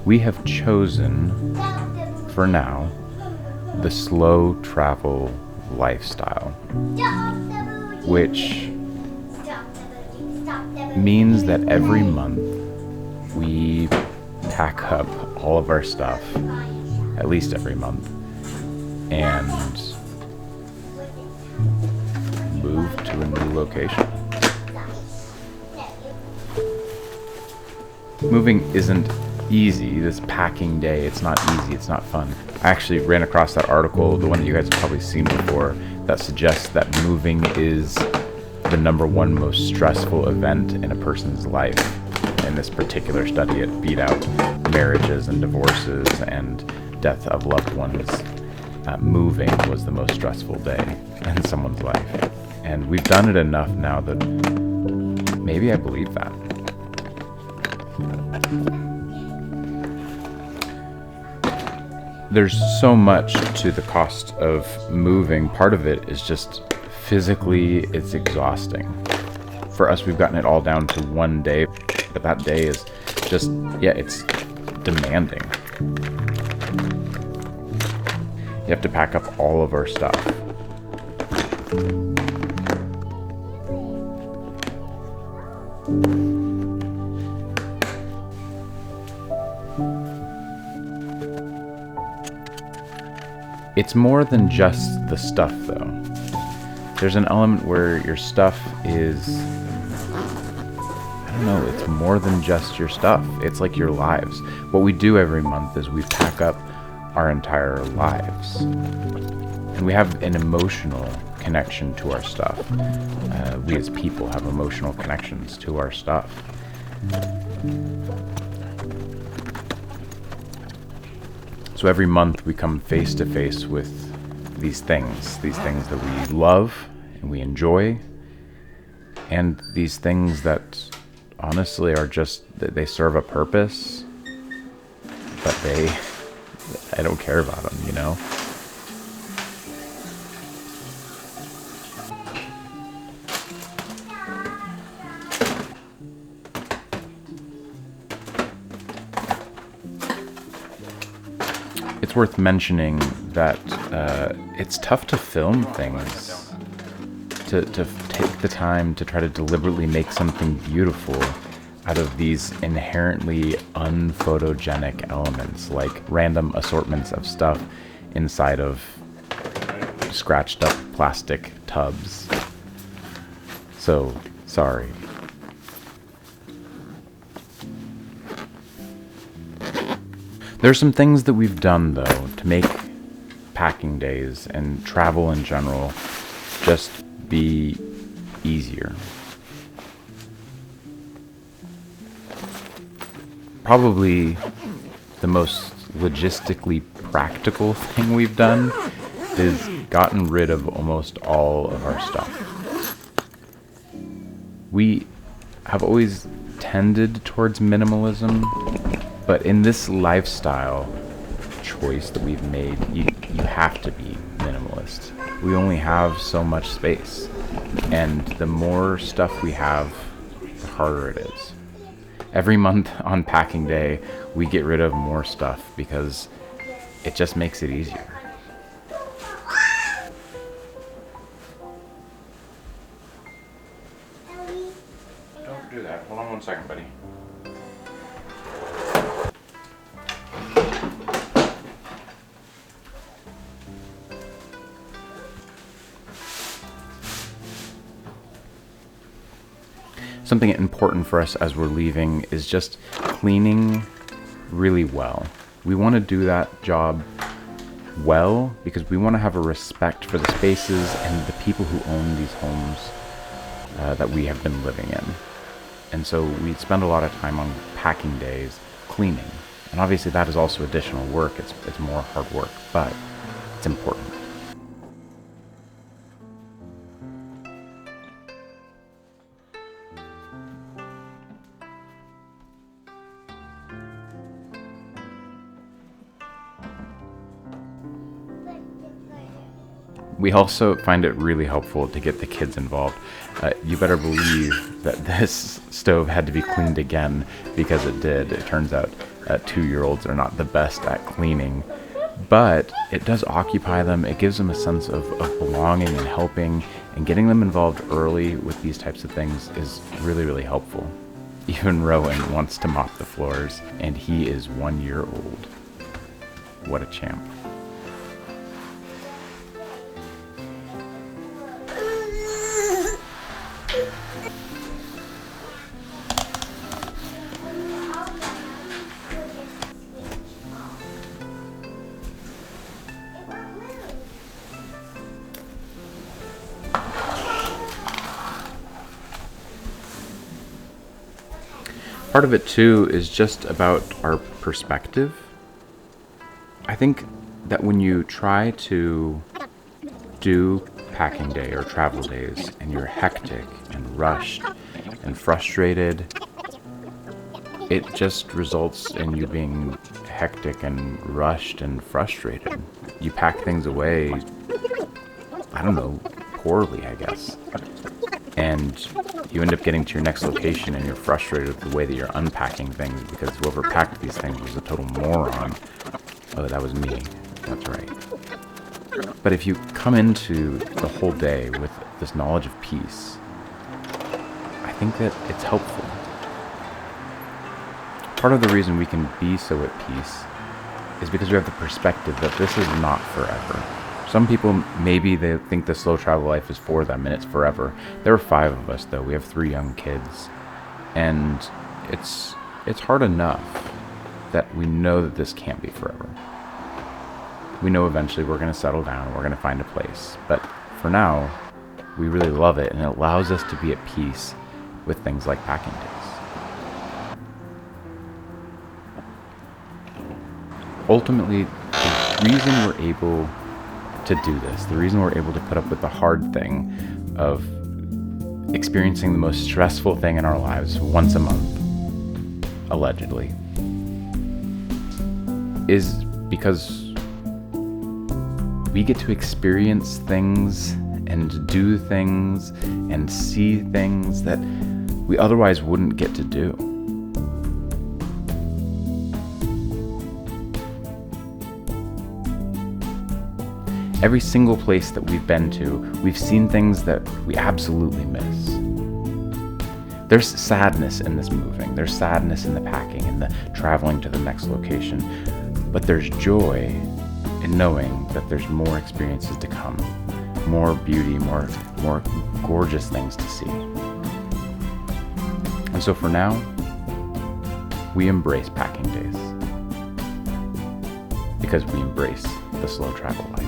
We have chosen, for now, the slow travel lifestyle, which means that every month we pack up all of our stuff, at least every month, and move to a new location. Moving isn't easy. This packing day, it's not easy, it's not fun. I actually ran across that article, the one that you guys have probably seen before, that suggests that moving is the number one most stressful event in a person's life. In this particular study, it beat out marriages and divorces and death of loved ones. Moving was the most stressful day in someone's life. And we've done it enough now that maybe I believe that. There's so much to the cost of moving. Part of it is just physically, it's exhausting. For us, we've gotten it all down to one day, but that day is just, it's demanding. You have to pack up all of our stuff. It's more than just the stuff, though. There's an element where your stuff is, it's more than just your stuff. It's like your lives. What we do every month is we pack up our entire lives. And we have an emotional connection to our stuff. We as people have emotional connections to our stuff. So every month we come face to face with these things that we love and we enjoy, and these things that honestly are just, they serve a purpose, but I don't care about them, you know? It's worth mentioning that it's tough to film things, to take the time to try to deliberately make something beautiful out of these inherently unphotogenic elements, like random assortments of stuff inside of scratched up plastic tubs. So, sorry. There's some things that we've done, though, to make packing days and travel in general just be easier. Probably the most logistically practical thing we've done is gotten rid of almost all of our stuff. We have always tended towards minimalism, but in this lifestyle choice that we've made, you have to be minimalist. We only have so much space, and the more stuff we have, the harder it is. Every month on packing day, we get rid of more stuff because it just makes it easier. Don't do that. Hold on one second, buddy. Something important for us as we're leaving is just cleaning really well. We want to do that job well because we want to have a respect for the spaces and the people who own these homes that we have been living in. And so we spend a lot of time on packing days cleaning. And obviously that is also additional work. It's more hard work, but it's important. We also find it really helpful to get the kids involved. You better believe that this stove had to be cleaned again because it did. It turns out 2-year-olds are not the best at cleaning, but it does occupy them. It gives them a sense of belonging and helping, and getting them involved early with these types of things is really, really helpful. Even Rowan wants to mop the floors, and he is 1 year old. What a champ. Part of it too is just about our perspective. I think that when you try to do packing day or travel days and you're hectic and rushed and frustrated, it just results in you being hectic and rushed and frustrated. You pack things away, I don't know, poorly, I guess. And you end up getting to your next location and you're frustrated with the way that you're unpacking things because whoever packed these things was a total moron. Oh, that was me. That's right. But if you come into the whole day with this knowledge of peace, I think that it's helpful. Part of the reason we can be so at peace is because we have the perspective that this is not forever. Some people, maybe they think the slow travel life is for them and it's forever. There are 5 of us, though. We have 3 young kids. And it's hard enough that we know that this can't be forever. We know eventually we're going to settle down and we're going to find a place. But for now, we really love it, and it allows us to be at peace with things like packing days. Ultimately, the reason we're able to do this, the reason we're able to put up with the hard thing of experiencing the most stressful thing in our lives once a month, allegedly, is because we get to experience things and do things and see things that we otherwise wouldn't get to do. Every single place that we've been to, we've seen things that we absolutely miss. There's sadness in this moving. There's sadness in the packing and the traveling to the next location. But there's joy in knowing that there's more experiences to come, more beauty, more gorgeous things to see. And so for now, we embrace packing days because we embrace the slow travel life.